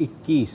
21,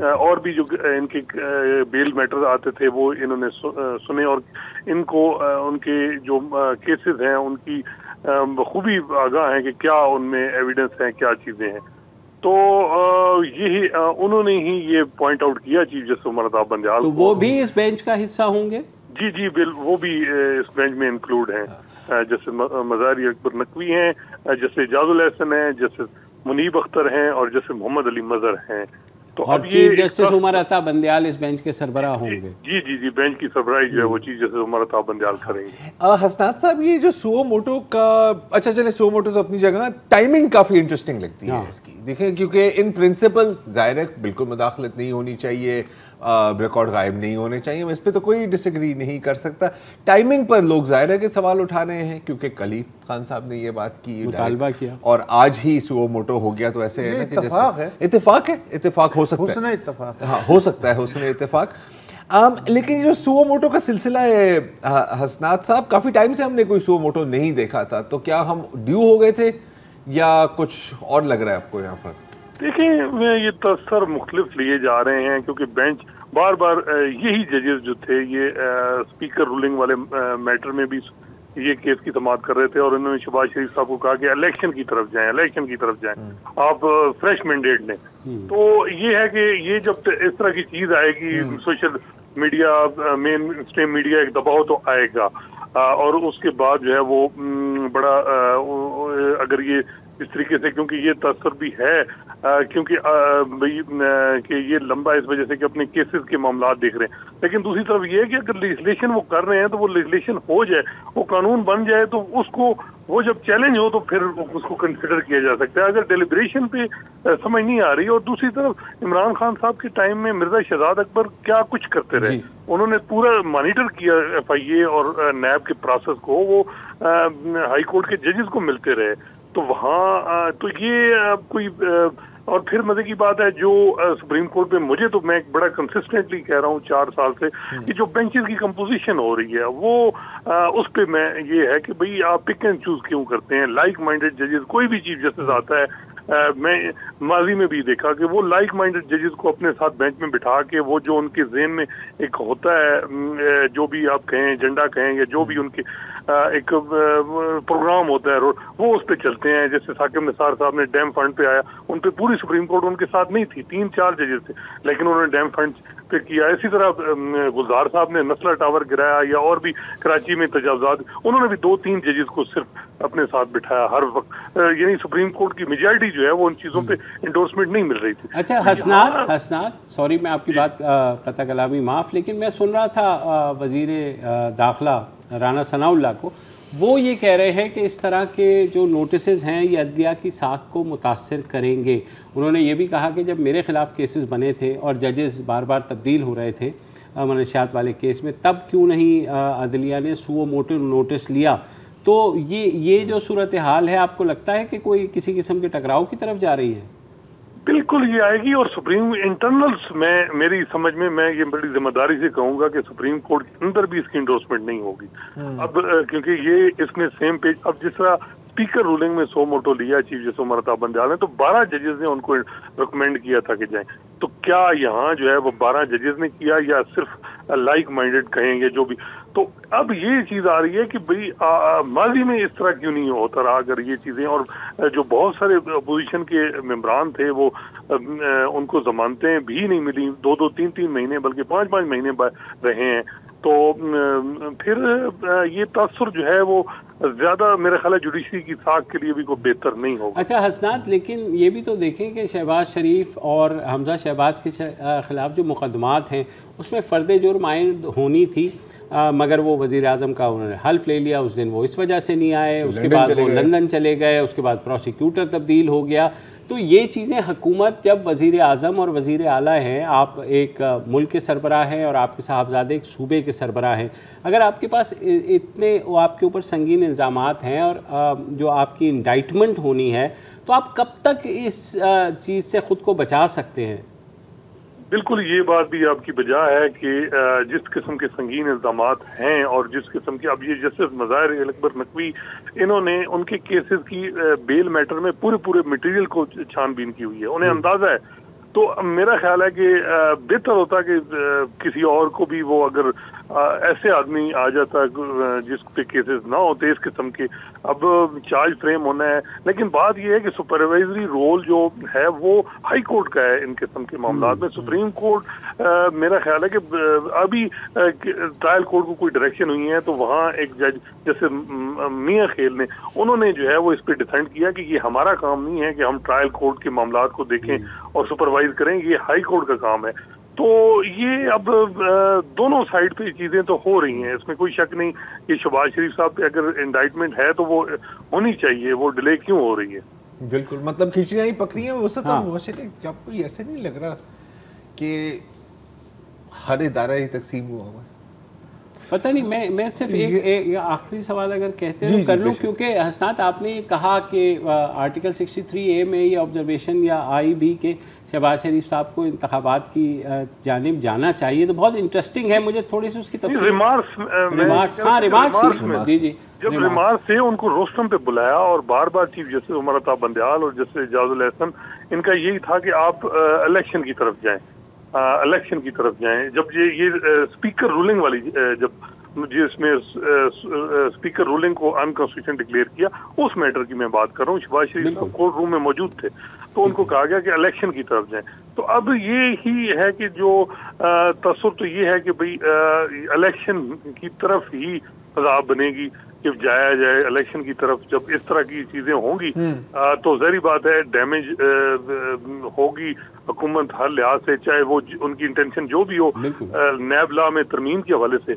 اور بھی جو ان کے بیل میٹر آتے تھے وہ انہوں نے سنے اور ان کو ان کے جو کیسز ہیں ان کی بخوبی آگاہ ہیں کہ کیا ان میں ایویڈنس ہیں، کیا چیزیں ہیں. تو یہی انہوں نے ہی یہ پوائنٹ آؤٹ کیا چیف جسٹس عمر عطا بندیال. تو وہ بھی اس بینچ کا حصہ ہوں گے؟ جی وہ بھی اس بینچ میں انکلوڈ ہیں، جیسے مظاہر اکبر نقوی ہیں، جیسے اعجاز الحسن ہیں، جیسے منیب اختر ہیں اور جیسے محمد علی مظہر ہیں. تو اور چیف جسٹس عمر عطا بندیال اس بینچ کے سربراہ ہوں گے؟ جی بینچ کی سربراہی جو ہے وہ چیف جسٹس عمر عطا بندیال کریں گے. حسنات صاحب، یہ جو سو موٹو کا، اچھا چلے سو موٹو تو اپنی جگہ، ٹائمنگ کافی انٹرسٹنگ لگتی ہے اس کی. دیکھیں کیونکہ ان پرنسپل ظاہر ہے بالکل مداخلت نہیں ہونی چاہیے، ریکارڈ غائب نہیں ہونے چاہیے، اس پہ تو کوئی ڈس ایگری نہیں کر سکتا. ٹائمنگ پر لوگ ظاہر ہے کہ سوال اٹھا رہے ہیں، کیونکہ کل ہی خان صاحب نے یہ بات کی، مطالبہ کیا، اور آج ہی سو موٹو ہو گیا. تو ایسے ہے نا کہ اتفاق ہو سکتا ہے، ہاں ہو سکتا ہے حسن اتفاق. لیکن جو سو موٹو کا سلسلہ ہے حسنات صاحب، کافی ٹائم سے ہم نے کوئی سو موٹو نہیں دیکھا تھا، تو کیا ہم ڈیو ہو گئے تھے یا کچھ اور لگ رہا ہے آپ کو یہاں پر؟ دیکھیں یہ تاثر مختلف لیے جا رہے ہیں، کیونکہ بینچ بار بار یہی ججز جو تھے یہ اسپیکر رولنگ والے میٹر میں بھی یہ کیس کی سماعت کر رہے تھے، اور انہوں نے شہباز شریف صاحب کو کہا کہ الیکشن کی طرف جائیں آپ فریش مینڈیٹ لیں. تو یہ ہے کہ یہ جب اس طرح کی چیز آئے گی، سوشل میڈیا، مین اسٹریم میڈیا ایک دباؤ تو آئے گا، اور اس کے بعد جو ہے وہ بڑا اگر یہ اس طریقے سے، کیونکہ یہ تاثر بھی ہے کیونکہ کہ یہ لمبا اس وجہ سے کہ اپنے کیسز کے معاملات دیکھ رہے ہیں. لیکن دوسری طرف یہ ہے کہ اگر لیجسلیشن وہ کر رہے ہیں تو وہ لیجسلیشن ہو جائے، وہ قانون بن جائے، تو اس کو وہ جب چیلنج ہو تو پھر اس کو کنسیڈر کیا جا سکتا ہے. اگر ڈیلیبریشن پہ سمجھ نہیں آ رہی. اور دوسری طرف عمران خان صاحب کے ٹائم میں مرزا شہزاد اکبر کیا کچھ کرتے رہے، انہوں نے پورا مانیٹر کیا ایف آئی اے اور نیب کے پروسیس کو، وہ ہائی کورٹ کے ججز کو ملتے رہے. تو وہاں تو یہ کوئی، اور پھر مزے کی بات ہے جو سپریم کورٹ میں مجھے تو میں بڑا کنسسٹنٹلی کہہ رہا ہوں 4 سال سے کہ جو بینچز کی کمپوزیشن ہو رہی ہے وہ اس پہ میں یہ ہے کہ بھئی آپ پک اینڈ چوز کیوں کرتے ہیں. لائک مائنڈیڈ ججز، کوئی بھی چیف جسٹس آتا ہے، میں ماضی میں بھی دیکھا کہ وہ لائک مائنڈیڈ ججز کو اپنے ساتھ بینچ میں بٹھا کے وہ جو ان کے ذہن میں ایک ہوتا ہے، جو بھی آپ کہیں ایجنڈا کہیں یا جو بھی ان کے ایک پروگرام ہوتا ہے وہ اس پہ چلتے ہیں. جیسے ثاقب نثار صاحب نے ڈیم فنڈ پہ آیا، ان پہ پوری سپریم کورٹ ان کے ساتھ نہیں تھی، 3-4 ججز تھے، لیکن انہوں نے ڈیم فنڈ پہ کیا. اسی طرح گلزار صاحب نے نسلہ ٹاور گرایا، یا اور بھی کراچی میں تجاوزات، انہوں نے بھی 2-3 ججز کو صرف اپنے ساتھ بٹھایا ہر وقت. یعنی سپریم کورٹ کی میجارٹی جو ہے وہ ان چیزوں پہ انڈورسمنٹ نہیں مل رہی تھی. اچھا حسنات سوری میں آپ کی بات قطع کلامی معاف، لیکن میں سن رہا تھا وزیر داخلہ رانا ثناء اللہ کو، وہ یہ کہہ رہے ہیں کہ اس طرح کے جو نوٹسز ہیں یہ عدلیہ کی ساکھ کو متاثر کریں گے. انہوں نے یہ بھی کہا کہ جب میرے خلاف کیسز بنے تھے اور ججز بار بار تبدیل ہو رہے تھے منشیات والے کیس میں، تب کیوں نہیں عدلیہ نے سو موٹو نوٹس لیا. تو یہ جو صورتحال ہے، آپ کو لگتا ہے کہ کوئی کسی قسم کے ٹکراؤ کی طرف جا رہی ہے؟ بالکل یہ آئے گی، اور سپریم انٹرنلز میں میری سمجھ میں یہ بڑی ذمہ داری سے کہوں گا کہ سپریم کورٹ کے اندر بھی اس کی انڈورسمنٹ نہیں ہوگی اب، کیونکہ یہ اس میں سیم پیج، اب جس طرح اسپیکر رولنگ میں سو موٹو لیا چیف جسٹس عمر عطا بندیال نے، تو 12 ججز نے ان کو ریکمینڈ کیا تھا کہ جائیں. تو کیا یہاں جو ہے وہ 12 ججز نے کیا یا صرف لائک مائنڈیڈ کہیں گے جو بھی؟ تو اب یہ چیز آ رہی ہے کہ بھئی ماضی میں اس طرح کیوں نہیں ہوتا رہا اگر یہ چیزیں، اور جو بہت سارے اپوزیشن کے ممبران تھے وہ ان کو ضمانتیں بھی نہیں ملی، 2-2 3-3 مہینے بلکہ 5-5 مہینے رہے ہیں. تو پھر یہ تاثر جو ہے وہ زیادہ میرے خیال ہے جوڈیشری کی ساکھ کے لیے بھی کوئی بہتر نہیں ہوگا. اچھا حسنات، لیکن یہ بھی تو دیکھیں کہ شہباز شریف اور حمزہ شہباز کے خلاف جو مقدمات ہیں اس میں فرد جرم عائد ہونی تھی، مگر وہ وزیر اعظم کا انہوں نے حلف لے لیا. اس دن وہ اس وجہ سے نہیں آئے، اس کے بعد وہ لندن چلے گئے، اس کے بعد پروسیکیوٹر تبدیل ہو گیا. تو یہ چیزیں حکومت جب وزیر اعظم اور وزیر اعلیٰ ہیں، آپ ایک ملک کے سربراہ ہیں اور آپ کے صاحبزادے ایک صوبے کے سربراہ ہیں، اگر آپ کے پاس اتنے آپ کے اوپر سنگین الزامات ہیں اور جو آپ کی انڈائٹمنٹ ہونی ہے، تو آپ کب تک اس چیز سے خود کو بچا سکتے ہیں؟ بالکل یہ بات بھی آپ کی بجا ہے کہ جس قسم کے سنگین الزامات ہیں اور جس قسم کے، اب یہ جسٹس مظاہر اکبر نقوی، انہوں نے ان کے کیسز کی بیل میٹر میں پورے میٹیریل کو چھان بین کی ہوئی ہے. انہیں اندازہ ہے تو میرا خیال ہے کہ بہتر ہوتا کہ کسی اور کو بھی وہ اگر ایسے آدمی آ جاتا جس پہ کیسز نہ ہوتے اس قسم کے. اب چارج فریم ہونا ہے, لیکن بات یہ ہے کہ سپروائزری رول جو ہے وہ ہائی کورٹ کا ہے ان قسم کے معاملات میں. سپریم کورٹ میرا خیال ہے کہ ابھی ٹرائل کورٹ کو کوئی ڈائریکشن ہوئی ہے تو وہاں ایک جج جیسے میاں خیل نے, انہوں نے جو ہے وہ اس پہ ڈیفینڈ کیا کہ یہ ہمارا کام نہیں ہے کہ ہم ٹرائل کورٹ کے معاملات کو دیکھیں اور سپروائز کریں, یہ ہائی کورٹ کا کام ہے. تو یہ اب دونوں سائڈ پہ چیزیں تو ہو رہی ہیں, اس میں کوئی شک نہیں کہ شہباز شریف صاحب پہ اگر انڈائٹمنٹ ہے تو وہ ہونی چاہیے, وہ ڈیلے کیوں ہو رہی ہے؟ بالکل, مطلب کھچڑیاں ہی پکڑی ہیں. وہ آپ کو ایسے نہیں لگ رہا کہ ہر ادارہ ہی تقسیم ہوا ہوا ہے؟ پتہ نہیں, میں صرف ایک آخری سوال اگر کہتے ہیں کر لوں, کیونکہ حسنات آپ نے یہ کہا کہ آرٹیکل 63A میں یہ آبزرویشن یا آئی بھی کہ شہباز شریف صاحب کو انتخابات کی جانب جانا چاہیے, تو بہت انٹرسٹنگ ہے. مجھے تھوڑی سی اس کی تفصیل. ریمارکس جب ریمارکس سے ان کو روسٹم پہ بلایا اور بار بار چیف جسٹس عمر عطا بندیال اور جسٹس اعجاز الاحسن, ان کا یہی تھا کہ آپ الیکشن کی طرف جائیں, الیکشن کی طرف جائیں. جب یہ اسپیکر رولنگ والی جب جس میں اسپیکر رولنگ کو انکانسٹیٹیوشن ڈکلیئر کیا, اس میٹر کی میں بات کر رہا ہوں. شہباز شریف صاحب کورٹ روم میں موجود تھے تو ان کو کہا گیا کہ الیکشن کی طرف جائیں. تو اب یہ ہی ہے کہ جو تصور تو یہ ہے کہ بھئی الیکشن کی طرف ہی فضا بنے گی کہ جایا جائے الیکشن کی طرف. جب اس طرح کی چیزیں ہوں گی تو ظاہری بات ہے ڈیمیج ہوگی حکومت ہر لحاظ سے, چاہے وہ ان کی انٹینشن جو بھی ہو نیب لا میں ترمیم کے حوالے سے.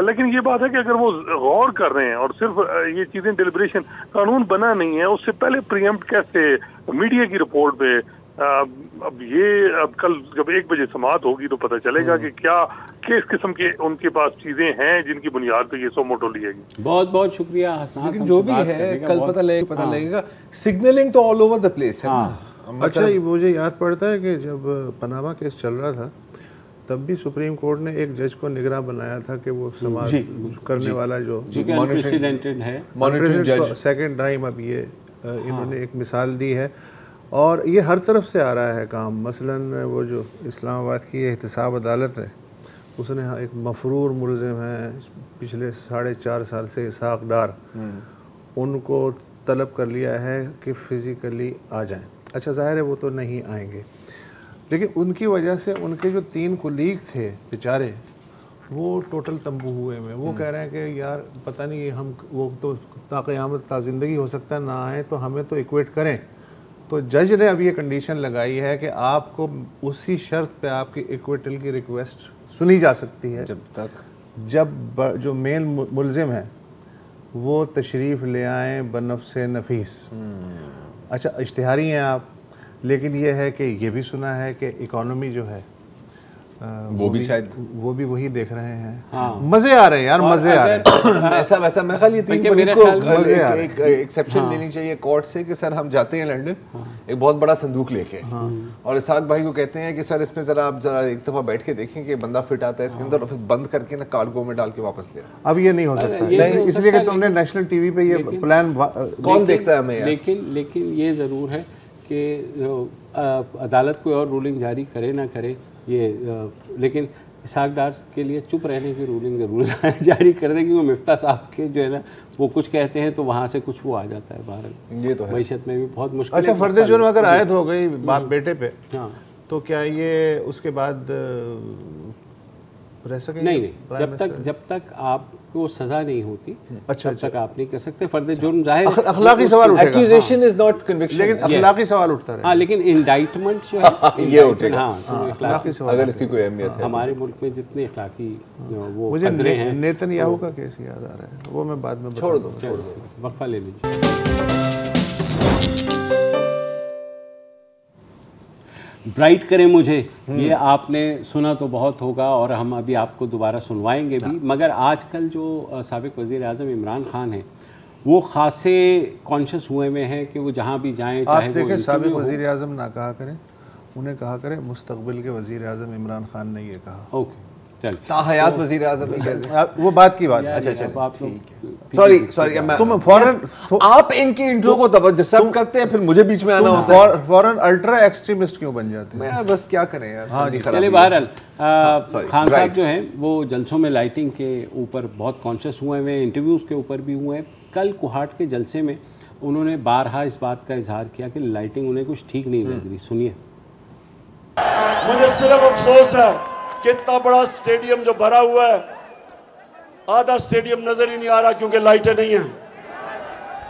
لیکن یہ بات ہے کہ اگر وہ غور کر رہے ہیں اور صرف یہ چیزیں ڈیلیبریشن, قانون بنا نہیں ہے, اس سے پہلے پریمپٹ کیسے میڈیا کی رپورٹ پہ. اب کل جب 1 بجے سماعت ہوگی تو پتہ چلے گا کہ کیا کس قسم کے ان کے پاس چیزیں ہیں جن کی بنیاد پہ یہ سو موٹو لیے گی. بہت بہت شکریہ حسنات. لیکن جو بھی ہے کل پتہ لگے گا. سگنلنگ تو آل اوور دا پلیس ہے. اچھا, مجھے یاد پڑتا ہے کہ جب پاناما کیس چل رہا تھا تب بھی سپریم کورٹ نے ایک جج کو نگراں بنایا تھا کہ وہ سماعت کرنے والا جو پریسیڈنٹڈ ہے سیکنڈ ٹائم اب یہ انہوں نے ایک مثال دی ہے. اور یہ ہر طرف سے آ رہا ہے کام. مثلاً وہ جو اسلام آباد کی احتساب عدالت ہے, اس نے ایک مفرور ملزم ہے پچھلے 4.5 سال سے اسحاق ڈار, ان کو طلب کر لیا ہے کہ فزیکلی آ جائیں. اچھا ظاہر ہے وہ تو نہیں آئیں گے, لیکن ان کی وجہ سے ان کے جو 3 کولیگ تھے بیچارے وہ ٹوٹل تنبو ہوئے ہوئے. وہ کہہ رہے ہیں کہ یار پتہ نہیں ہم وہ تو تا قیامت تا زندگی ہو سکتا ہے نہ آئیں, تو ہمیں تو ایکویٹ کریں. تو جج نے اب یہ کنڈیشن لگائی ہے کہ آپ کو اسی شرط پہ آپ کی ایکویٹل کی ریکویسٹ سنی جا سکتی ہے جب جو مین ملزم ہے وہ تشریف لے آئیں بنفس نفیس. اچھا اشتہاری ہیں آپ, لیکن یہ ہے کہ یہ بھی سنا ہے کہ اکانومی جو ہے وہ بھی شاید وہ بھی وہی دیکھ رہے ہیں. مزے آ رہے ہیں یار, مزے آ رہے ہیں. ایسا ویسا میں خیال یہ 3 فریق کو ایک ایکسیپشن لینی چاہیے کورٹ سے کہ سر ہم جاتے ہیں لنڈن ایک بہت بڑا صندوق لے کے, اور اسحاق بھائی کو کہتے ہیں کہ سر اس میں ذرا آپ ذرا ایک دفعہ بیٹھ کے دیکھیں کہ بندہ فٹ آتا ہے اس کے اندر, اور پھر بند کر کے نا کارگو میں ڈال کے واپس لے. اب یہ نہیں ہو سکتا اس لیے کہ تم نے نیشنل ٹی وی پہ یہ پلان کون دیکھتا ہے ہمیں. لیکن یہ ضرور ہے کہ عدالت کوئی اور رولنگ جاری کرے نہ کرے یہ, لیکن اسحاق ڈار کے لیے چپ رہنے کی رولنگ ضرور جاری کر دے, کہ وہ مفتاح صاحب کے جو ہے نا وہ کچھ کہتے ہیں تو وہاں سے کچھ وہ آ جاتا ہے باہر. یہ تو معیشت میں بھی بہت مشکل. اچھا فرد جرم اگر عائد ہو گئی باپ بیٹے پہ تو کیا یہ اس کے بعد رہ سکیں؟ نہیں, جب تک آپ کو سزا نہیں ہوتی تب تک آپ نہیں کر سکتے. فرد جرم ظاہر اخلاقی سوال اٹھے گا, ایکوزیشن از ناٹ کنوکشن, لیکن اخلاقی سوال اٹھتا رہے. ہاں لیکن انڈائٹمنٹ جو ہے یہ اٹھے گا. اخلاقی سوال اگر اس کی کوئی اہمیت ہے. ہمارے ملک میں جتنے اخلاقی وہ مجھے قدرے ہیں, نیتن یاہو کا کیس یاد آ رہا ہے, وہ میں بعد میں چھوڑ دو وقفہ لے لیجیے. برائٹ کریں مجھے, یہ آپ نے سنا تو بہت ہوگا اور ہم ابھی آپ کو دوبارہ سنوائیں گے بھی, مگر آج کل جو سابق وزیر اعظم عمران خان ہیں وہ خاصے کانشیس ہوئے میں ہیں کہ وہ جہاں بھی جائیں, آپ دیکھیں سابق وزیر اعظم نہ کہا کریں, انہیں کہا کریں مستقبل کے وزیر اعظم عمران خان نے یہ کہا. اوکے, حیات وزیر اعظم وہ بات کی بات. اچھا سوری تم فوراً آپ ان کی انٹرو کو ڈسٹرب کرتے ہیں پھر مجھے بیچ میں آنا ہوتا ہے. فوراً الٹرا ایکسٹریمسٹ کیوں بن جاتے ہیں؟ میں بس کیا کریں یار. ہاں جی چلے بہرحال خان صاحب جو ہیں وہ جلسوں میں لائٹنگ کے اوپر بہت کانشیس ہوئے ہیں, انٹرویوز کے اوپر بھی ہوئے ہیں. کل کوہاٹ کے جلسے میں انہوں نے بارہا اس بات کا اظہار کیا کہ لائٹنگ انہیں کچھ ٹھیک نہیں لگ رہی. سنیے. مجھے صرف افسوس ہے کہ اتنا بڑا سٹیڈیم جو بھرا ہوا ہے, آدھا سٹیڈیم نظر ہی نہیں آ رہا کیونکہ لائٹیں نہیں ہیں.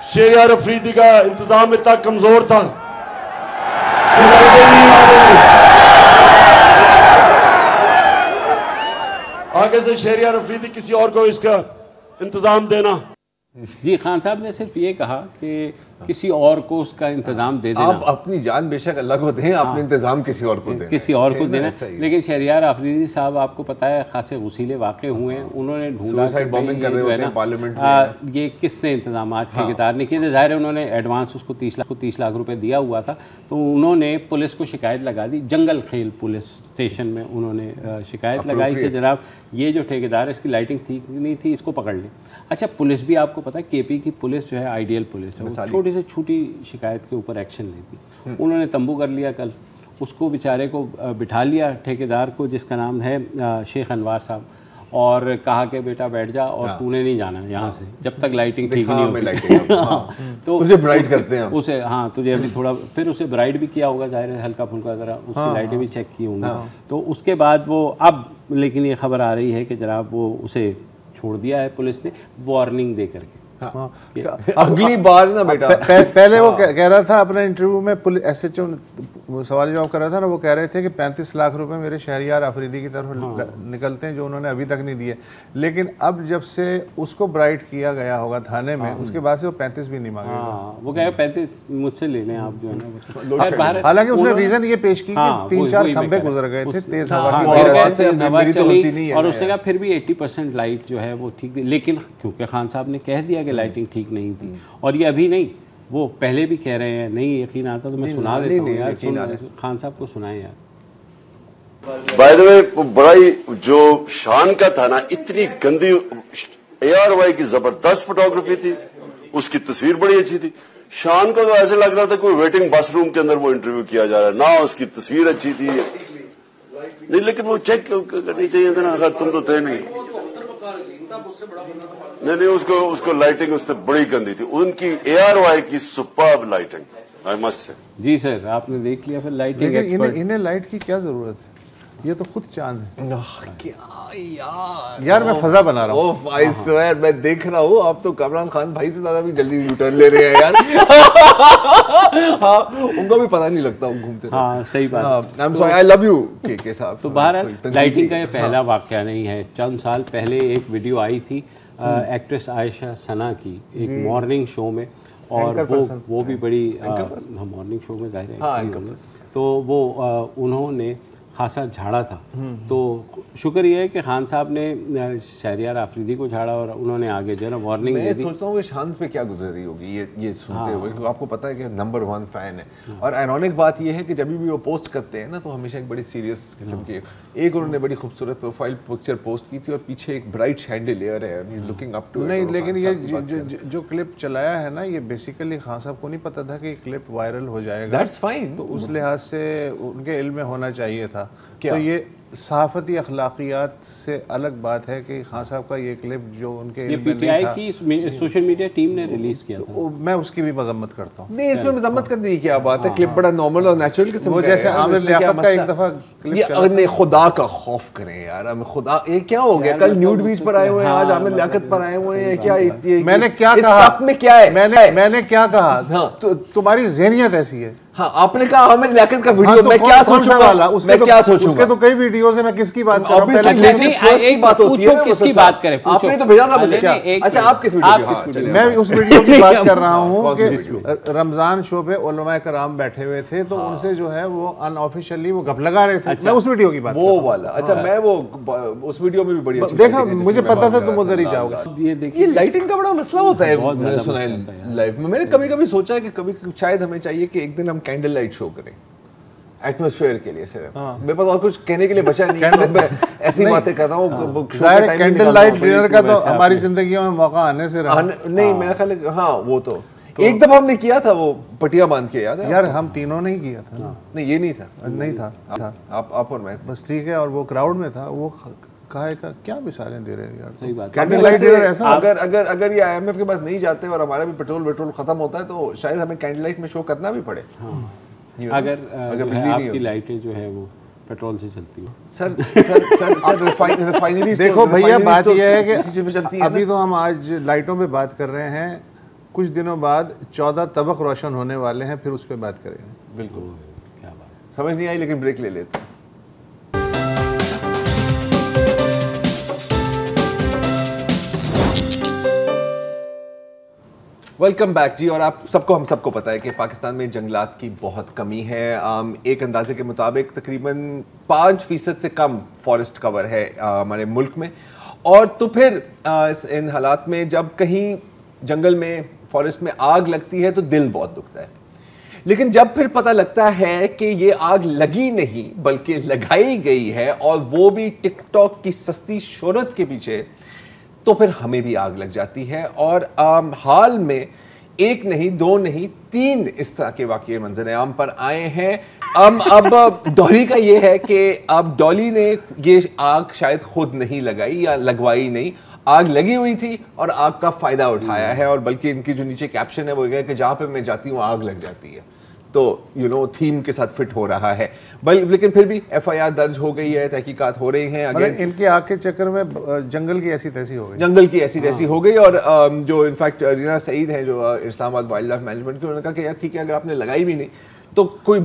شہریار افریدی کا انتظام اتنا کمزور تھا, آگے سے شہریار افریدی کسی اور کو اس کا انتظام دینا. جی خان صاحب نے صرف یہ کہا کہ کسی اور کو اس کا انتظام دے دینا. آپ اپنی جان بے شک اللہ کو دیں, اپنے انتظام کسی اور کو دیں, کسی اور کو دینا. لیکن شہریار آفریدی صاحب آپ کو پتہ ہے خاصے غسیلے واقع ہوئے ہیں. انہوں نے ڈھونڈا یہ کس نے انتظامات ٹھیکیدار نے کیے تھے. ظاہر ہے انہوں نے ایڈوانس اس کو 30 لاکھ روپے دیا ہوا تھا, تو انہوں نے پولیس کو شکایت لگا دی. جنگل خیل پولیس اسٹیشن میں انہوں نے شکایت لگائی کہ جناب یہ جو ٹھیکیدار ہے اس کی لائٹنگ ٹھیک نہیں تھی, اس کو پکڑ لیں. اچھا پولیس بھی آپ کو پتہ ہے کے پی کی پولیس جو ہے آئیڈیل پولیس ہے, چھوٹی سے چھوٹی شکایت کے اوپر ایکشن لیتی. انہوں نے تمبو کر لیا کل, اس کو بیچارے کو بٹھا لیا ٹھیکیدار کو جس کا نام ہے شیخ انوار صاحب, اور کہا کہ بیٹا بیٹھ جا اور تو نے نہیں جانا یہاں سے جب تک لائٹنگ ٹھیک نہیں ہوتی. تو تجھے برائٹ کرتے ہیں اسے, ہاں تجھے ابھی تھوڑا, پھر اسے برائٹ بھی کیا ہوگا ظاہر ہے, ہلکا پھلکا ذرا اس کی لائٹیں بھی چیک کی ہوں گی. تو اس کے بعد وہ اب لیکن یہ خبر آ رہی ہے کہ جناب وہ اسے چھوڑ دیا ہے پولیس نے وارننگ دے کر کے. اگلی بار نا بیٹا. پہلے وہ کہہ رہا تھا اپنے انٹرویو میں, ایس ایچ او سوال جواب کر رہا تھا نا, وہ کہہ رہے تھے کہ 35 لاکھ روپے میرے شہریار آفریدی کی طرف نکلتے ہیں جو انہوں نے ابھی تک نہیں دیے. لیکن اب جب سے اس کو برائٹ کیا گیا ہوگا تھانے میں, اس کے بعد سے وہ 35 بھی نہیں مانگے گا. وہ کہہ 35 مجھ سے لے لیں آپ جو ہے نا. حالانکہ اس نے ریزن یہ پیش کی کہ 3-4 کھمبے گزر گئے تھے تیز ہوا کی, اور اس نے کہا پھر بھی 80% لائٹ جو ہے وہ ٹھیک تھی. لیکن کیونکہ خان صاحب نے کہہ دیا کہ لائٹنگ ٹھیک نہیں تھی, اور یہ ابھی نہیں, وہ پہلے بھی کہہ رہے ہیں. نہیں یقین آتا تو میں سنا دیتا ہوں یار, خان صاحب کو سنائیں یار. بائی دا وے بڑائی جو شان کا تھا نا, اتنی گندی ARY کی زبردست فوٹوگرافی تھی, اس کی تصویر بڑی اچھی تھی. شان کو تو ایسے لگ رہا تھا کوئی ویٹنگ بس روم کے اندر وہ انٹرویو کیا جا رہا ہے, نہ اس کی تصویر اچھی تھی نہیں, لیکن وہ چیک کرنی چاہیے تھا نا, تم تو تھے نہیں. نہیں اس کو لائٹنگ اس سے بڑی گندی تھی. ان کی ARY کی سپرب لائٹنگ آئی مسٹ سے. جی سر آپ نے دیکھ لیا پھر لائٹنگ ایکسپرٹ. انہیں لائٹ کی کیا ضرورت ہے, یہ تو خود چاند ہے. یار میں فضا بنا رہا ہوں. آئی سویر میں دیکھ رہا ہوں آپ تو کامران خان بھائی سے زیادہ بھی جلدی یو ٹرن لے رہے ہیں یار. ہاں ان کو بھی پتہ نہیں لگتا وہ گھومتے. ہاں صحیح بات. آئی لو یو کے صاحب. تو بہرحال لائٹنگ کا یہ پہلا واقعہ نہیں ہے. چند سال پہلے ایک ویڈیو آئی تھی ایکٹریس عائشہ ثنا کی ایک مارننگ شو میں, اور وہ بھی بڑی مارننگ شو میں ظاہر ہے, تو وہ انہوں نے خاصا جھاڑا تھا. تو شکر یہ ہے کہ خان صاحب نے شہریار آفریدی کو جھاڑا اور انہوں نے آگے جو ہے نا وارننگ دے دی. میں سوچتا ہوں کہ شان پہ کیا گزر رہی ہوگی یہ سنتے ہوئے, کیونکہ آپ کو پتا ہے کہ نمبر 1 فین ہے. اور آئرونک بات یہ ہے کہ جب بھی وہ پوسٹ کرتے ہیں نا تو ہمیشہ ایک بڑی سیریس قسم کی, ایک انہوں نے بڑی خوبصورت پروفائل پکچر پوسٹ کی تھی اور پیچھے ایک برائٹ شینڈیلیئر ہے, لکنگ اپ ٹو. نہیں لیکن یہ جو کلپ چلایا ہے نا, یہ بیسیکلی خان صاحب کو نہیں پتا تھا کہ یہ کلپ وائرل ہو جائے گا. That's fine. تو اس لحاظ سے ان کے علم میں ہونا چاہیے تھا. تو یہ صحافتی اخلاقیات سے الگ بات ہے کہ خان صاحب کا یہ کلپ جو ان کے پی ٹی آئی کی سوشل میڈیا ٹیم نے ریلیز کیا تھا, میں اس کی بھی مذمت کرتا ہوں. نہیں اس میں مذمت کرنے کی کیا بات ہے, کلپ بڑا نارمل اور نیچرل قسم کا ہے. وہ جیسے عامر لیاقت کا ایک دفعہ یہ خدا کا خوف کریں یار, ہمیں خدا, یہ کیا ہو گیا, کل نیوڈ بیچ پر آئے ہوئے ہیں, آج عامر لیاقت پر آئے ہوئے ہیں. کیا میں نے کیا کہا, میں کیا ہے, میں نے کیا کہا, تمہاری ذہنیت ایسی ہے. ہاں آپ نے کہا عامر لیاقت کا ویڈیو, میں کیا سوچوں گا, میں کیا سوچوں گا. اس کے تو کئی ویڈیوز ہیں, میں کس کی بات کر رہا ہوں, کس کی بات کریں, آپ نے تو بھیجا تھا مجھے. اچھا آپ کس ویڈیو, میں اس ویڈیو کی بات کر رہا ہوں کہ رمضان شو پہ علماء کرام بیٹھے ہوئے تھے, تو ان سے جو ہے وہ ان آفیشلی وہ گپ لگا رہے تھے. میں اس ویڈیو کی بات, وہ والا. اچھا میں وہ اس ویڈیو میں بھی بڑی اچھی دیکھا, مجھے پتا تھا تم ادھر ہی جاؤ گا. یہ لائٹنگ کا بڑا مسئلہ ہوتا ہے, میں نے سنا ہے لائف میں. میں نے کبھی کبھی سوچا ہے کہ کبھی شاید ہمیں چاہیے کہ ایک دن ہم کینڈل لائٹ شو کریں. ایٹماسفیئر کے لیے صرف. میرے پاس اور کچھ کہنے کے لیے بچا نہیں ہے, میں ایسی باتیں کر رہا ہوں. ظاہر ہے کینڈل لائٹ ڈنر کا تو ہماری زندگیوں میں موقع آنے سے رہا نہیں, میرا خیال ہے ہاں وہ تو ایک دفعہ ہم نے کیا تھا, وہ پٹیا باندھ کے, یاد ہے یار, ہم تینوں نے ہی کیا تھا. نہیں یہ نہیں تھا, نہیں تھا, آپ اور میں بس ٹھیک ہے, اور وہ کراؤڈ میں تھا. وہ کہا کیا مثالیں دے رہے ہیں یار. صحیح بات. کینڈل لائٹ ڈنر ایسا, اگر یہ IMF کے پاس نہیں جاتے اور ہمارا بھی پیٹرول ختم ہوتا ہے تو شاید ہمیں کینڈل لائٹ میں شو کرنا بھی پڑے. اگر آپ کی لائٹیں جو ہے وہ پیٹرول سے چلتی ہو. سر ریفائنریز, دیکھو بھیا بات یہ ہے کہ ابھی تو ہم آج لائٹوں پہ بات کر رہے ہیں, کچھ دنوں بعد 14 طبق روشن ہونے والے ہیں, پھر اس پہ بات کریں گے. بالکل, کیا بات سمجھ نہیں آئی, لیکن بریک لے لیتے ہیں. ویلکم بیک جی. اور ہم سب کو پتہ ہے کہ پاکستان میں جنگلات کی بہت کمی ہے. ایک اندازے کے مطابق تقریباً 5% سے کم فارسٹ کور ہے ہمارے ملک میں. اور تو پھر ان حالات میں جب کہیں جنگل میں فارسٹ میں آگ لگتی ہے تو دل بہت دکھتا ہے. لیکن جب پھر پتہ لگتا ہے کہ یہ آگ لگی نہیں بلکہ لگائی گئی ہے, اور وہ بھی ٹک ٹاک کی سستی شہرت کے پیچھے, تو پھر ہمیں بھی آگ لگ جاتی ہے. اور حال میں ایک نہیں, 2 نہیں, 3 اس طرح کے واقعے منظر عام پر آئے ہیں. اب ڈولی کا یہ ہے کہ اب ڈولی نے یہ آگ شاید خود نہیں لگائی یا لگوائی نہیں, آگ لگی ہوئی تھی اور آگ کا فائدہ اٹھایا ہے. اور بلکہ ان کی جو نیچے کیپشن ہے وہ یہ ہے کہ جہاں پہ میں جاتی ہوں آگ لگ جاتی ہے. تو تھیم کے ساتھ فٹ ہو رہا ہے. لیکن پھر بھی FIR درج ہو گئی ہے, تحقیقات ہو رہی ہیں. ان کی آگ کے چکر میں جنگل کی ایسی تیسی ہو گئی, جنگل کی ایسی تیسی ہو گئی. اور جو انفیکٹ رینا سعید ہیں جو اسلام آباد وائلڈ لائف مینجمنٹ کے, انہوں نے کہا کہ یار ٹھیک ہے, اگر آپ نے لگائی بھی نہیں تو کوئی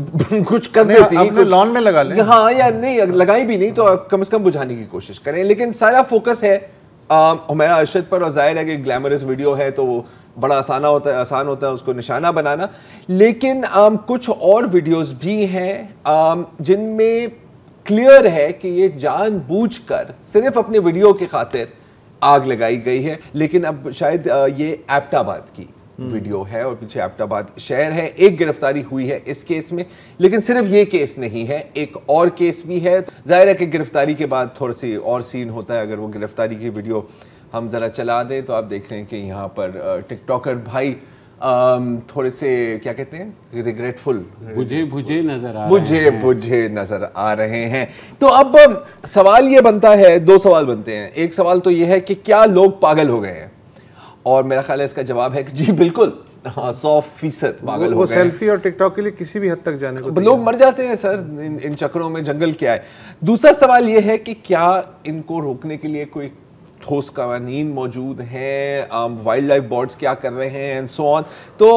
کچھ کر دیتی, لان میں لگا لیں. ہاں, یا نہیں لگائی بھی نہیں تو کم از کم بجھانے کی کوشش کریں. لیکن سارا فوکس ہے ہمیرا ارشد پر, اور ظاہر ہے کہ گلیمرس ویڈیو ہے تو وہ بڑا آسان ہوتا ہے اس کو نشانہ بنانا. لیکن کچھ اور ویڈیوز بھی ہیں جن میں کلیئر ہے کہ یہ جان بوجھ کر صرف اپنے ویڈیو کی خاطر آگ لگائی گئی ہے. لیکن اب شاید یہ ایبٹ آباد کی ویڈیو ہے اور پیچھے ایبٹ آباد شہر ہے. ایک گرفتاری ہوئی ہے اس کیس میں, لیکن صرف یہ کیس نہیں ہے, ایک اور کیس بھی ہے. ظاہر ہے کہ گرفتاری کے بعد تھوڑا سی اور سین ہوتا ہے. اگر وہ گرفتاری کی ویڈیو ہم ذرا چلا دیں تو آپ دیکھ رہے ہیں کہ یہاں پر ٹک ٹاکر بھائی تھوڑے سے کیا کہتے ہیں, ریگریٹفل, بجھے نظر آ رہے ہیں. تو اب سوال یہ بنتا ہے, 2 سوال بنتے ہیں. ایک سوال تو یہ ہے کہ کیا لوگ پاگل ہو گئے ہیں, اور میرا خیال ہے اس کا جواب ہے کہ جی بالکل 100% پاگل ہو گئے. وہ سیلفی اور ٹک ٹاک کے لیے کسی بھی حد تک جانے کو لوگ مر جاتے ہیں سر ان چکروں میں. جنگل کیا ہے. دوسرا سوال یہ ہے کہ کیا ان کو روکنے کے لیے کوئی ٹھوس قوانین موجود ہیں, وائلڈ لائف بورڈز کیا کر رہے ہیں, اینڈ سو آن. تو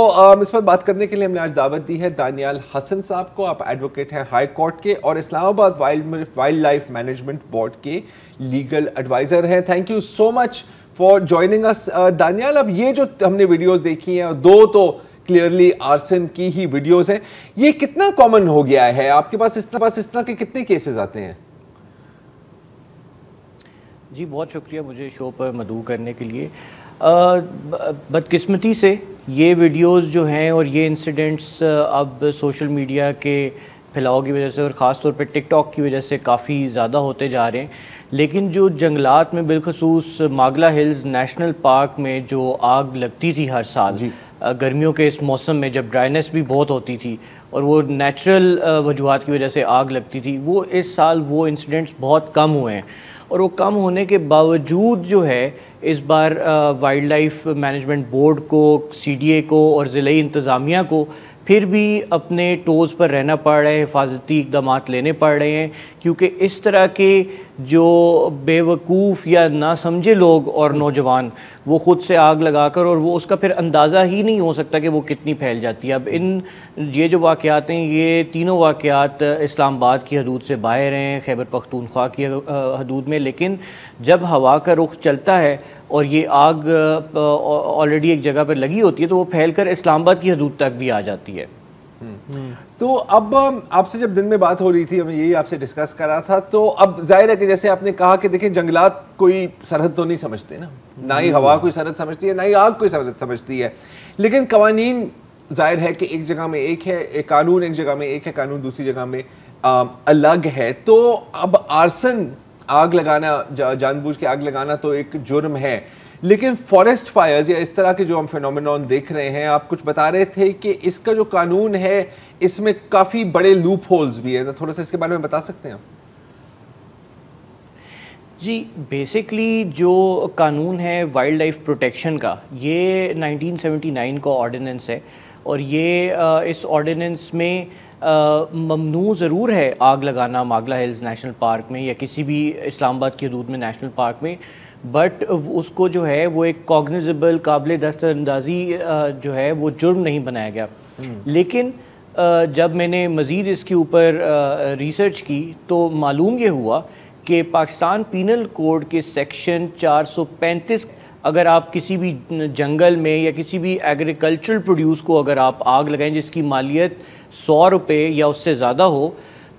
اس پر بات کرنے کے لیے ہم نے آج دعوت دی ہے دانیال حسن صاحب کو. آپ ایڈوکیٹ ہیں ہائی کورٹ کے اور Islamabad wild life management board کے لیگل ایڈوائزر ہیں. Thank you so much for joining us. Daniyal, اب یہ جو ہم نے ویڈیوز دیکھی ہیں, 2 تو کلیئرلی آرسن کی ہی ویڈیوز ہیں, یہ کتنا کامن ہو گیا ہے آپ کے پاس؟ اس طرح کے کتنے کیسز آتے ہیں؟ جی بہت شکریہ مجھے شو پر مدعو کرنے کے لیے. بدقسمتی سے یہ ویڈیوز جو ہیں اور یہ انسیڈنٹس اب سوشل میڈیا کے پھیلاؤ کی وجہ سے اور خاص طور پہ ٹک ٹاک کی وجہ سے کافی زیادہ ہوتے جا رہے ہیں. لیکن جو جنگلات میں بالخصوص ماگلا ہلز نیشنل پارک میں جو آگ لگتی تھی ہر سال گرمیوں کے اس موسم میں جب ڈرائنس بھی بہت ہوتی تھی اور وہ نیچرل وجوہات کی وجہ سے آگ لگتی تھی, وہ اس سال وہ انسیڈنٹس بہت کم ہوئے ہیں. اور وہ کم ہونے کے باوجود جو ہے اس بار وائلڈ لائف مینجمنٹ بورڈ کو, CDA کو اور ضلعی انتظامیہ کو پھر بھی اپنے ٹوز پر رہنا پڑ رہا ہے, حفاظتی اقدامات لینے پڑ رہے ہیں, کیونکہ اس طرح کے جو بے وقوف یا نہ سمجھے لوگ اور نوجوان وہ خود سے آگ لگا کر, اور وہ اس کا پھر اندازہ ہی نہیں ہو سکتا کہ وہ کتنی پھیل جاتی ہے. اب یہ جو واقعات ہیں, یہ تینوں واقعات اسلام آباد کی حدود سے باہر ہیں, خیبر پختونخوا کی حدود میں. لیکن جب ہوا کا رخ چلتا ہے اور یہ آگ آلریڈی ایک جگہ پر لگی ہوتی ہے تو وہ پھیل کر اسلام آباد کی حدود تک بھی آ جاتی ہے. تو اب آپ سے جب دن میں بات ہو رہی تھی, ہم یہی آپ سے ڈسکس کر رہا تھا, تو اب ظاہر ہے کہ جیسے آپ نے کہا کہ دیکھیں جنگلات کوئی سرحد تو نہیں سمجھتے نا, نہ ہی ہوا کوئی سرحد سمجھتی ہے, نہ ہی آگ کوئی سرحد سمجھتی ہے. لیکن قوانین ظاہر ہے کہ ایک جگہ میں ایک ہے ایک قانون، ایک جگہ میں ایک ہے قانون، دوسری جگہ میں الگ ہے. تو اب آرسن آگ لگانا، جان بوجھ کے آگ لگانا تو ایک جرم ہے، لیکن فارسٹ فائرز یا اس طرح کے جو ہم فینومینون دیکھ رہے ہیں، آپ کچھ بتا رہے تھے کہ اس کا جو قانون ہے اس میں کافی بڑے لوپ ہولز بھی ہیں، تھوڑا سا اس کے بارے میں بتا سکتے ہیں آپ؟ جی بیسکلی جو قانون ہے وائلڈ لائف پروٹیکشن کا، یہ 1979 کا آرڈیننس ہے، اور یہ اس آرڈیننس میں ممنوع ضرور ہے آگ لگانا ماگلا ہلز نیشنل پارک میں یا کسی بھی اسلام آباد کی حدود میں نیشنل پارک میں، بٹ اس کو جو ہے وہ ایک کوگنیزیبل قابل دست اندازی جو ہے وہ جرم نہیں بنایا گیا. لیکن جب میں نے مزید اس کے اوپر ریسرچ کی تو معلوم یہ ہوا کہ پاکستان پینل کوڈ کے سیکشن 435 اگر آپ کسی بھی جنگل میں یا کسی بھی ایگریکلچرل پروڈیوس کو اگر آپ آگ لگائیں جس کی مالیت 100 روپے یا اس سے زیادہ ہو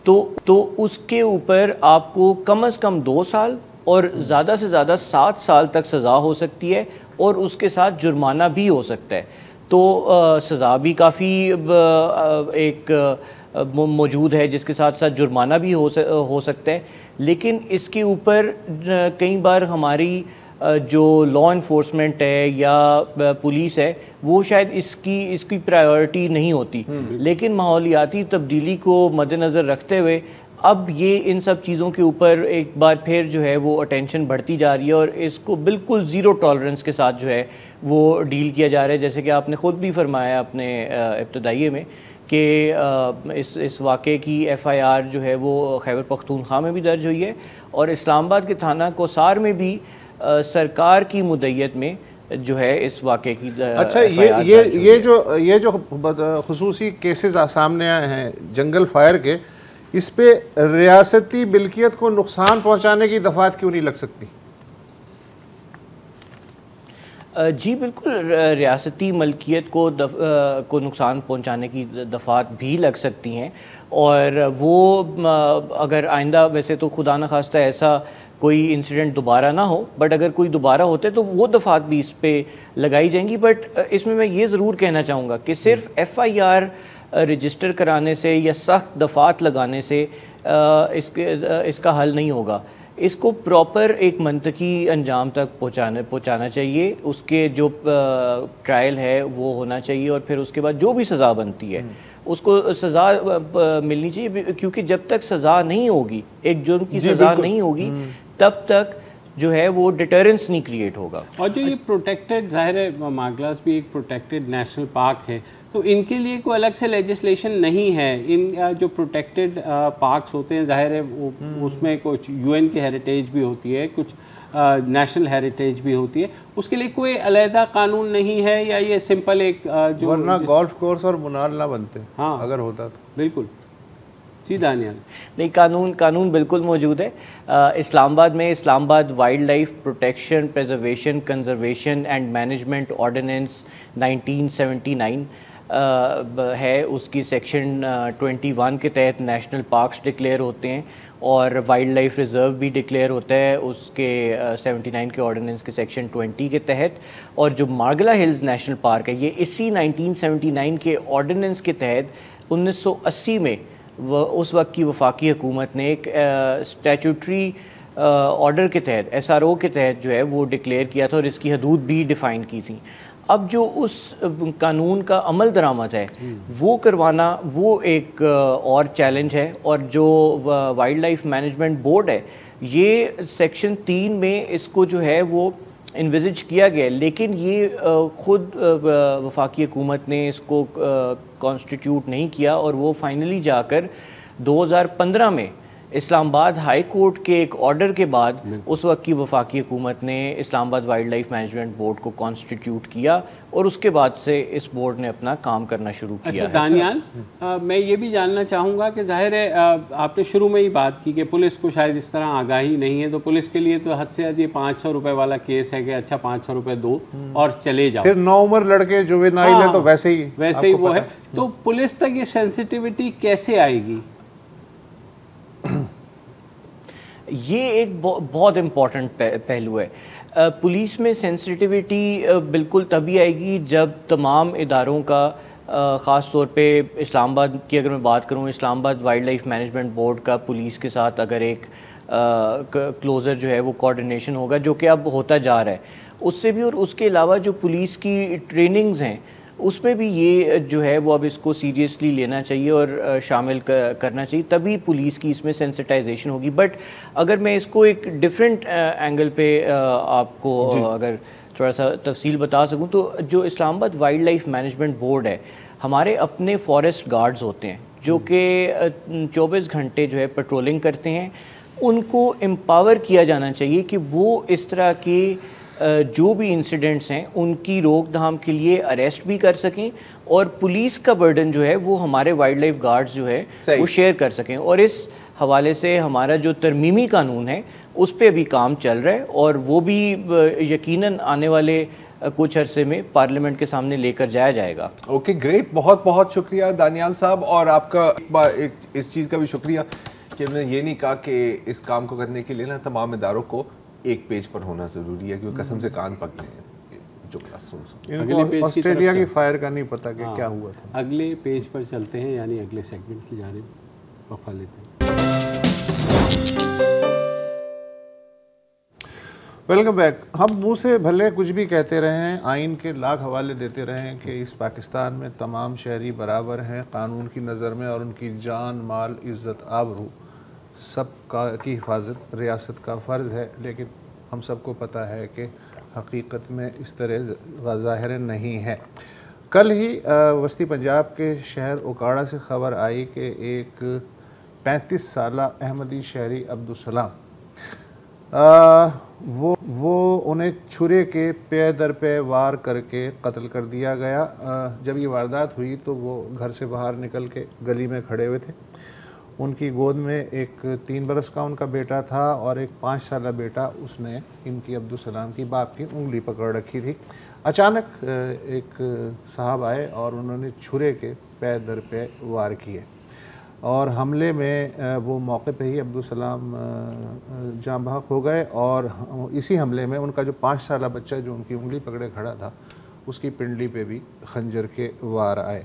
تو اس کے اوپر آپ کو کم از کم 2 سال اور زیادہ سے زیادہ 7 سال تک سزا ہو سکتی ہے، اور اس کے ساتھ جرمانہ بھی ہو سکتا ہے. تو سزا بھی کافی ایک موجود ہے جس کے ساتھ ساتھ جرمانہ بھی ہو سکتا ہے. لیکن اس کے اوپر کئی بار ہماری جو لا انفورسمنٹ ہے یا پولیس ہے وہ شاید اس کی پرائیورٹی نہیں ہوتی. لیکن ماحولیاتی تبدیلی کو مد نظر رکھتے ہوئے اب یہ ان سب چیزوں کے اوپر ایک بار پھر جو ہے وہ اٹینشن بڑھتی جا رہی ہے، اور اس کو بالکل زیرو ٹالرنس کے ساتھ جو ہے وہ ڈیل کیا جا رہا ہے. جیسے کہ آپ نے خود بھی فرمایا اپنے ابتدائیے میں کہ اس واقعے کی ایف آئی آر جو ہے وہ خیبر پختونخوا میں بھی درج ہوئی ہے، اور اسلام آباد کے تھانہ کوسار میں بھی سرکار کی مدعیت میں جو ہے اس واقعے کی. اچھا یہ جو خصوصی کیسز سامنے آئے ہیں جنگل فائر کے، اس پہ ریاستی ملکیت کو نقصان پہنچانے کی دفعات کیوں نہیں لگ سکتی؟ جی بالکل، ریاستی ملکیت کو نقصان پہنچانے کی دفعات بھی لگ سکتی ہیں، اور وہ اگر آئندہ، ویسے تو خدا نخواستہ ایسا کوئی انسیڈنٹ دوبارہ نہ ہو، بٹ اگر کوئی دوبارہ ہوتے تو وہ دفعات بھی اس پہ لگائی جائیں گی. بٹ اس میں یہ ضرور کہنا چاہوں گا کہ صرف ایف آئی آر رجسٹر کرانے سے یا سخت دفعات لگانے سے اس کا حل نہیں ہوگا. اس کو پراپر ایک منطقی انجام تک پہنچانا چاہیے. اس کے جو ٹرائل ہے وہ ہونا چاہیے، اور پھر اس کے بعد جو بھی سزا بنتی ہے اس کو سزا ملنی چاہیے، کیونکہ جب تک سزا نہیں ہوگی، ایک جرم کی سزا نہیں ہوگی، تب تک جو ہے وہ ڈیٹرنس نہیں کریٹ ہوگا. اور جو یہ پروٹیکٹڈ، ظاہر ہے ماگلاس بھی ایک پروٹیکٹڈ نیشنل پارک ہے، تو ان کے لیے کوئی الگ سے لیجسلیشن نہیں ہے. ان جو پروٹیکٹڈ پارکس ہوتے ہیں، ظاہر ہے اس میں کچھ یو این کی ہیریٹیج بھی ہوتی ہے، کچھ نیشنل ہیریٹیج بھی ہوتی ہے، اس کے لیے کوئی علیحدہ قانون نہیں ہے، یا یہ سمپل ایک جو ورنہ گولف کورس اور منار نہ بنتے اگر ہوتا تو. بالکل. جی دانیال. نہیں، قانون بالکل موجود ہے. اسلام آباد میں Islamabad wild life protection, preservation, conservation and management ordinance 1979 ہے. اس کی سیکشن 21 کے تحت نیشنل پارکس ڈکلیئر ہوتے ہیں، اور وائلڈ لائف ریزرو بھی ڈکلیئر ہوتا ہے اس کے 79 کے آرڈیننس کے سیکشن 20 کے تحت. اور جو ماگلا ہلز نیشنل پارک ہے، یہ اسی 1979 کے آرڈیننس کے تحت 1980 میں اس وقت کی وفاقی حکومت نے ایک اسٹیچوٹری آرڈر کے تحت، ایس آر او کے تحت جو ہے وہ ڈکلیئر کیا تھا، اور اس کی حدود بھی ڈیفائن کی تھیں. اب جو اس قانون کا عمل درآمد ہے وہ کروانا وہ ایک اور چیلنج ہے. اور جو وائلڈ لائف مینجمنٹ بورڈ ہے، یہ سیکشن 3 میں اس کو جو ہے وہ انویزج کیا گیا، لیکن یہ خود وفاقی حکومت نے اس کو کانسٹیٹیوٹ نہیں کیا، اور وہ فائنلی جا کر 2015 میں اسلام آباد ہائی کورٹ کے ایک آرڈر کے بعد اس وقت کی وفاقی حکومت نے اسلام آباد وائلڈ لائف مینجمنٹ بورڈ کو کانسٹیٹیوٹ کیا، اور اس کے بعد سے اس بورڈ نے اپنا کام کرنا شروع کیا. اچھا دانیال، میں یہ بھی جاننا چاہوں گا کہ ظاہر ہے آپ نے شروع میں ہی بات کی کہ پولیس کو شاید اس طرح آگاہی نہیں ہے، تو پولیس کے لیے تو حد سے زیادہ 500 روپے والا کیس ہے کہ اچھا 500 روپے دو اور چلے جاؤ. پھر 9 عمر لڑکے جو نائل ہے تو ویسے ہی وہ ہے. تو پولیس تک یہ سینسٹیوٹی کیسے آئے گی؟ یہ ایک بہت امپورٹنٹ پہلو ہے. پولیس میں سینسٹیوٹی بالکل تبھی آئے گی جب تمام اداروں کا خاص طور پہ اسلام آباد کی اگر میں بات کروں، اسلام آباد وائلڈ لائف مینجمنٹ بورڈ کا پولیس کے ساتھ اگر ایک کلوزر جو ہے وہ کوارڈینیشن ہوگا، جو کہ اب ہوتا جا رہا ہے اس سے بھی، اور اس کے علاوہ جو پولیس کی ٹریننگز ہیں اس میں بھی یہ جو ہے وہ اب اس کو سیریسلی لینا چاہیے اور شامل کرنا چاہیے، تبھی پولیس کی اس میں سینسٹائزیشن ہوگی۔ بٹ اگر میں اس کو ایک ڈفرینٹ اینگل پہ آپ کو اگر تھوڑا سا تفصیل بتا سکوں تو جو اسلام آباد وائلڈ لائف مینجمنٹ بورڈ ہے، ہمارے اپنے فارسٹ گارڈز ہوتے ہیں جو کہ 24 گھنٹے جو ہے پیٹرولنگ کرتے ہیں، ان کو امپاور کیا جانا چاہیے کہ وہ اس طرح کے جو بھی انسیڈنٹس ہیں ان کی روک تھام کے لیے اریسٹ بھی کر سکیں، اور پولیس کا برڈن جو ہے وہ ہمارے وائلڈ لائف گارڈز جو ہے وہ شیئر کر سکیں۔ اور اس حوالے سے ہمارا جو ترمیمی قانون ہے اس پہ بھی کام چل رہا ہے، اور وہ بھی یقیناً آنے والے کچھ عرصے میں پارلیمنٹ کے سامنے لے کر جایا جائے گا۔ اوکے گریٹ، بہت بہت شکریہ دانیال صاحب، اور آپ کا اس چیز کا بھی شکریہ کہ ہم نے یہ نہیں کہا کہ اس کام کو کرنے کے لیے نا تمام اداروں کو ایک پیج پر ہونا ضروری ہے، کیونکہ قسم سے کان پکتے ہیں جو سن آسٹریلیا کی فائر کا نہیں پتا کہ کیا ہوا تھا۔ اگلے پیج پر چلتے ہیں، یعنی اگلے سیگمنٹ کی جانب وقفہ لیتے ہیں۔ Welcome back. ہم منہ سے بھلے کچھ بھی کہتے رہے ہیں، آئین کے لاکھ حوالے دیتے رہے ہیں کہ اس پاکستان میں تمام شہری برابر ہیں قانون کی نظر میں، اور ان کی جان، مال، عزت، آبرو سب کی حفاظت ریاست کا فرض ہے، لیکن ہم سب کو پتہ ہے کہ حقیقت میں اس طرح ظاہر نہیں ہے۔ کل ہی وسطی پنجاب کے شہر اوکاڑا سے خبر آئی کہ ایک 35 سالہ احمدی شہری عبدالسلام وہ انہیں چھرے کے پے در پے وار کر کے قتل کر دیا گیا۔ جب یہ واردات ہوئی تو وہ گھر سے باہر نکل کے گلی میں کھڑے ہوئے تھے، ان کی گود میں ایک 3 برس کا ان کا بیٹا تھا اور ایک 5 سالہ بیٹا، اس نے ان کی عبدالسلام کی باپ کی انگلی پکڑ رکھی تھی۔ اچانک ایک صاحب آئے اور انہوں نے چھرے کے پے در پے وار کیے، اور حملے میں وہ موقع پہ ہی عبدالسلام جاں بحق ہو گئے، اور اسی حملے میں ان کا جو 5 سالہ بچہ جو ان کی انگلی پکڑے کھڑا تھا اس کی پنڈلی پہ بھی خنجر کے وار آئے۔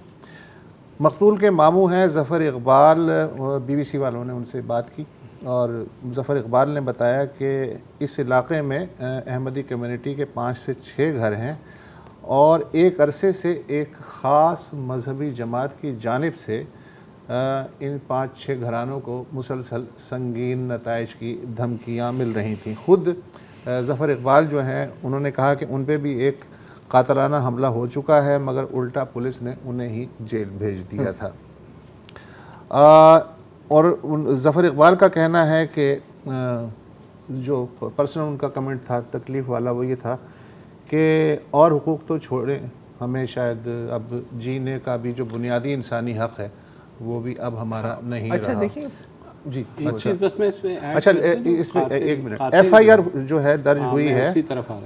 مقتول کے ماموں ہیں ظفر اقبال، بی بی سی والوں نے ان سے بات کی، اور ظفر اقبال نے بتایا کہ اس علاقے میں احمدی کمیونٹی کے 5 سے 6 گھر ہیں، اور ایک عرصے سے ایک خاص مذہبی جماعت کی جانب سے ان 5-6 گھرانوں کو مسلسل سنگین نتائج کی دھمکیاں مل رہی تھیں۔ خود ظفر اقبال جو ہیں انہوں نے کہا کہ ان پہ بھی ایک قاتلانہ حملہ ہو چکا ہے، مگر الٹا پولیس نے انہیں ہی جیل بھیج دیا تھا۔ اور ظفر اقبال کا کہنا ہے کہ جو پرسنل ان کا کمنٹ تھا تکلیف والا، وہ یہ تھا کہ اور حقوق تو چھوڑیں، ہمیں شاید اب جینے کا بھی جو بنیادی انسانی حق ہے وہ بھی اب ہمارا نہیں رہا۔ اچھا دیکھیں جی، اچھا اس میں ایک منٹ، ایف آئی آر جو ہے درج ہوئی ہے،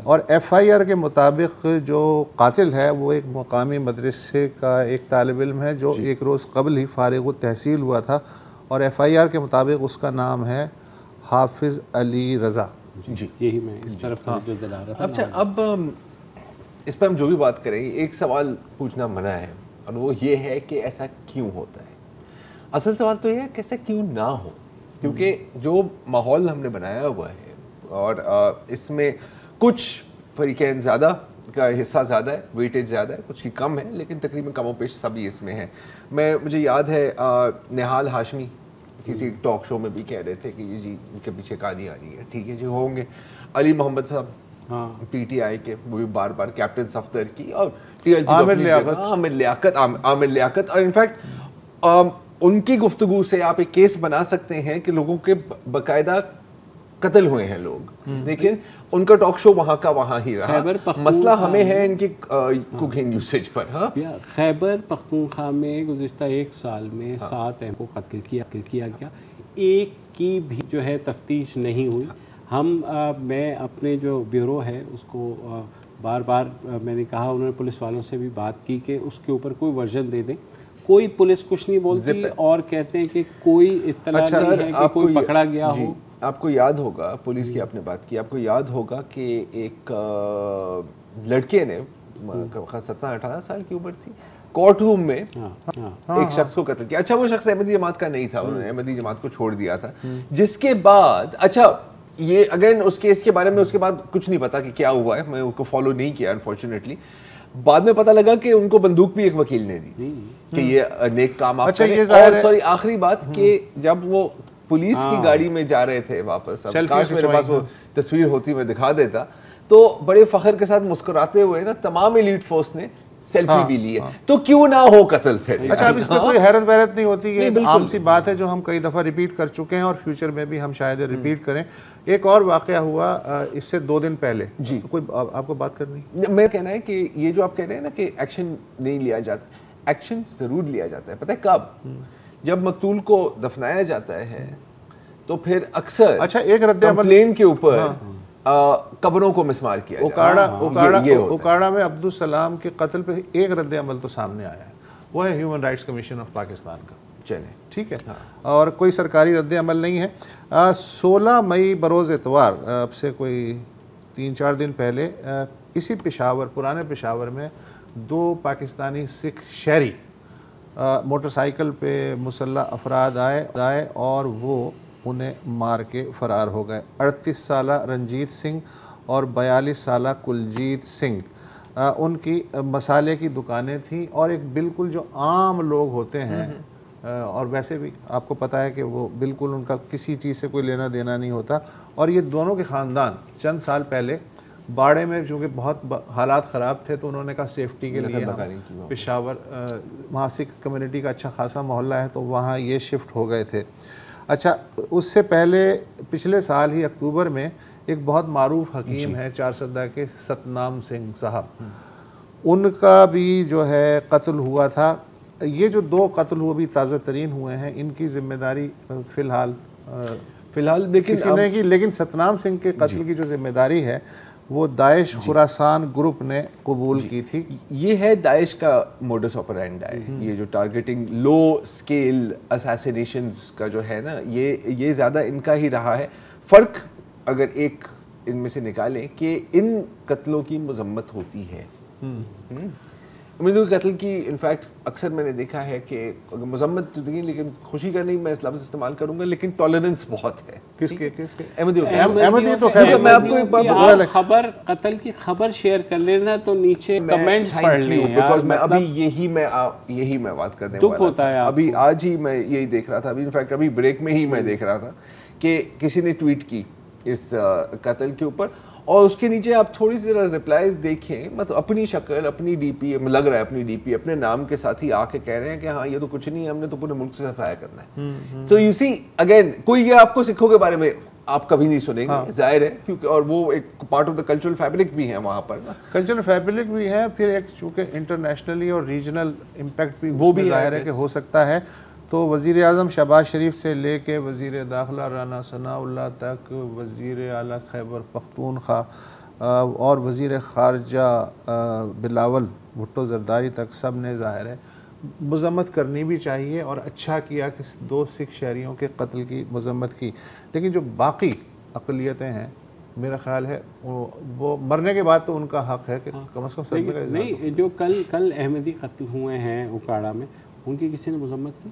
اور ایف آئی آر کے مطابق جو قاتل ہے وہ ایک مقامی مدرسے کا ایک طالب علم ہے جو ایک روز قبل ہی فارغ التحصیل ہوا تھا، اور ایف آئی آر کے مطابق اس کا نام ہے حافظ علی رضا۔ جی یہی میں اس طرف توجہ دلا رہا تھا۔ اچھا اب اس پہ ہم جو بھی بات کریں ایک سوال پوچھنا منع ہے، اور وہ یہ ہے کہ ایسا کیوں ہوتا ہے۔ اصل سوال تو یہ ہے کہ ایسا کیوں نہ ہو، کیونکہ جو ماحول ہم نے بنایا ہوا ہے، اور اس میں کچھ فریقین زیادہ کا حصہ زیادہ ہے، ویٹیج زیادہ ہے، کچھ کی کم ہے، لیکن تقریباً کم و بیش سبھی اس میں ہیں۔ مجھے یاد ہے نہال ہاشمی کسی ٹاک شو میں بھی کہہ رہے تھے کہ یہ جی ان کے پیچھے کہانی آ رہی ہے، ٹھیک ہے جی ہوں گے۔ علی محمد صاحب پی ٹی آئی کے، وہ بھی بار بار کیپٹن صفدر کی، اور ٹی ایل عامر لیاقت، اور انفیکٹ ان کی گفتگو سے آپ ایک کیس بنا سکتے ہیں کہ لوگوں کے باقاعدہ قتل ہوئے ہیں لوگ، لیکن ان کا ٹاک شو وہاں کا وہاں ہی رہا۔ مسئلہ ہمیں ہے ان کی کوکین یوسیج پر۔ ہاں، خیبر پختونخوا میں گزشتہ 1 سال میں 7 کو قتل کیا گیا، ایک کی بھی جو ہے تفتیش نہیں ہوئی۔ میں اپنے جو بیورو ہے اس کو بار بار میں نے کہا، انہوں نے پولیس والوں سے بھی بات کی کہ اس کے اوپر کوئی ورژن دے دیں، کوئی پولیس کچھ نہیں بولتی، اور کہتے ہیں کہ کوئی اطلاع نہیں ہے کہ کوئی پکڑا گیا ہو۔ آپ کو یاد ہوگا، پولیس کی آپ نے بات کی، آپ کو یاد ہوگا کہ ایک لڑکے نے 17-18 سال کی عمر تھی، کورٹ روم میں ایک شخص کو قتل کیا. اچھا وہ شخص احمدی جماعت کا نہیں تھا, انہوں نے احمدی جماعت کو چھوڑ دیا تھا, جس کے بعد اچھا یہ اگین اس کیس کے بارے میں اس کے بعد کچھ نہیں پتا کہ کیا ہوا ہے, میں اس کو فالو نہیں کیا انفارچونیٹلی. بعد میں پتا لگا کہ ان کو بندوق بھی ایک وکیل نے دی تھی کہ یہ نیک کام آپ کریں. اور سوری آخری بات کہ جب وہ پولیس کی گاڑی میں جا رہے تھے واپس, کاش میرے پاس وہ تصویر ہوتی میں دکھا دیتا, تو بڑے فخر کے ساتھ مسکراتے ہوئے نا تمام ایلیٹ فورس نے سیلفی بھی لی ہے, تو کیوں نہ ہو قتل پھر. اچھا اب اس میں کوئی حیرت ویرت نہیں ہوتی, یہ عام سی بات ہے جو ہم کئی دفعہ ریپیٹ کر چکے ہیں اور فیوچر میں بھی ہم شاید ریپیٹ کریں. ایک اور واقعہ ہوا اس سے 2 دن پہلے, جی کوئی آپ کو بات کرنی؟ میں کہنا ہے کہ یہ جو آپ کہہ رہے ہیں نا کہ ایکشن نہیں لیا جاتا, ایکشن ضرور لیا جاتا ہے. پتہ ہے کب؟ جب مقتول کو دفنایا جاتا ہے تو پھر اکثر اچھا ایک رد عمل کمپلین کے اوپر قبروں کو مسمار کیا اوکاڑا میں عبدالسلام کے قتل پہ ایک رد عمل تو سامنے آیا ہے, وہ ہے human rights commission of Pakistan کا. چلیں ٹھیک ہے, اور کوئی سرکاری رد عمل نہیں ہے. 16 مئی بروز اتوار, اب سے کوئی 3-4 دن پہلے, اسی پشاور, پرانے پشاور میں 2 پاکستانی سکھ شہری موٹر سائیکل پہ مسلح افراد آئے اور وہ انہیں مار کے فرار ہو گئے. 38 سالہ رنجیت سنگھ اور 42 سالہ کلجیت سنگھ, ان کی مسالے کی دکانیں تھیں اور ایک بالکل جو عام لوگ ہوتے ہیں, اور ویسے بھی آپ کو پتہ ہے کہ وہ بالکل ان کا کسی چیز سے کوئی لینا دینا نہیں ہوتا. اور یہ دونوں کے خاندان چند سال پہلے باڑے میں چونکہ بہت حالات خراب تھے تو انہوں نے کہا سیفٹی کے لیے پشاور, وہاں سکھ کمیونٹی کا اچھا خاصا محلہ ہے تو وہاں یہ شفٹ ہو گئے تھے. اچھا اس سے پہلے پچھلے سال ہی اکتوبر میں ایک بہت معروف حکیم ہے چارسدہ کے, ستنام سنگھ صاحب, ان کا بھی جو ہے قتل ہوا تھا. یہ جو 2 قتل ہوئے بھی تازہ ترین ہوئے ہیں, ان کی ذمہ داری فی الحال کسی نے کی, لیکن ستنام سنگھ کے قتل کی جو ذمہ داری ہے وہ داعش خراسان گروپ نے قبول کی تھی. یہ ہے داعش کا موڈس آپرینڈی, یہ جو ٹارگیٹنگ لو سکیل اساسینیشنز کا جو ہے نا, یہ زیادہ ان کا ہی رہا ہے. فرق اگر ایک ان میں سے نکالیں کہ ان قتلوں کی مذمت ہوتی ہے, امیدوں کے قتل کی انفیکٹ اکثر میں نے دیکھا ہے کہ مذمت تو نہیں لیکن خوشی کا نہیں میں اس لفظ استعمال کروں گا, لیکن ٹالرنس بہت ہے. کس کے احمدی تو خیر میں آپ کو ایک بات بتا خبر قتل کی خبر شیئر کر لینا تو نیچے کمنٹس پڑھ لیں بیکاز میں ابھی یہی میں بات کرنے والا تھا. ابھی آج ہی میں یہی دیکھ رہا تھا, ابھی انفیکٹ ابھی بریک میں ہی میں دیکھ رہا تھا کہ کسی نے ٹویٹ کی اس قتل کے اوپر, اور اس کے نیچے آپ تھوڑی سی ریپلائز دیکھیں, مطلب اپنی شکل, اپنی ڈی پی, لگ رہا ہے اپنی ڈی پی اپنے نام کے ساتھ ہی آ کے کہہ رہے ہیں کہ ہاں یہ تو کچھ نہیں ہے, ہم نے تو پورے ملک سے صفایا کرنا ہے. سو یو سی اگین کوئی یہ آپ کو سکھوں کے بارے میں آپ کبھی نہیں سنیں گے, ظاہر ہے, کیونکہ اور وہ ایک part of the cultural fabric بھی ہے وہاں پر, کلچرل فیبرک بھی ہے, پھر ایک چونکہ انٹرنیشنلی اور ریجنل امپیکٹ بھی وہ بھی ظاہر ہے کہ ہو سکتا ہے. تو وزیر اعظم شہباز شریف سے لے کے وزیر داخلہ رانا ثناء اللہ تک, وزیر اعلیٰ خیبر پختونخوا اور وزیر خارجہ بلاول بھٹو زرداری تک سب نے ظاہر ہے مذمت کرنی بھی چاہیے, اور اچھا کیا کہ 2 سکھ شہریوں کے قتل کی مذمت کی. لیکن جو باقی اقلیتیں ہیں میرا خیال ہے وہ مرنے کے بعد تو ان کا حق ہے کہ کم از کم صدمے کا اظہار. نہیں, جو کل احمدی قتل ہوئے ہیں اوکاڑا میں, ان کی کسی نے مذمت کی؟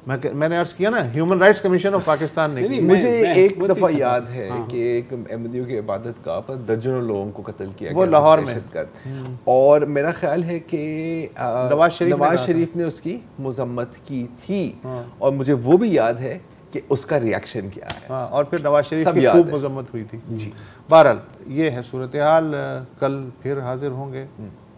میں نے عرض کیا نا human rights commission of Pakistan نے. مجھے ایک دفعہ یاد ہے کہ ایک احمدیوں کی عبادت گاہ پر درجنوں لوگوں کو قتل کیا گیا, وہ لاہور میں, اور میرا خیال ہے کہ نواز شریف نے اس کی مذمت کی تھی, اور مجھے وہ بھی یاد ہے کہ اس کا ریاکشن کیا ہے, اور پھر نواز شریف کی خوب مذمت ہوئی تھی. جی بہرحال یہ ہے صورتحال, کل پھر حاضر ہوں گے.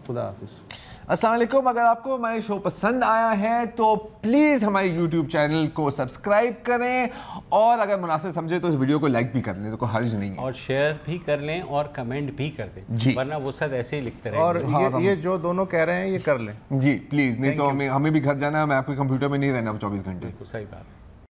خدا حافظ. السلام علیکم. اگر آپ کو ہمارے شو پسند آیا ہے تو پلیز ہمارے یوٹیوب چینل کو سبسکرائب کریں, اور اگر مناسب سمجھے تو اس ویڈیو کو لائک بھی کر لیں, تو کوئی حرج نہیں ہے, اور شیئر بھی کر لیں اور کمنٹ بھی کر دیں, ورنہ وہ سب ایسے ہی لکھتے رہیں. اور یہ جو دونوں کہہ رہے ہیں یہ کر لیں جی پلیز, نہیں تو ہمیں بھی گھر جانا ہے, میں آپ کے کمپیوٹر میں نہیں رہنا 24 گھنٹے. صحیح بات.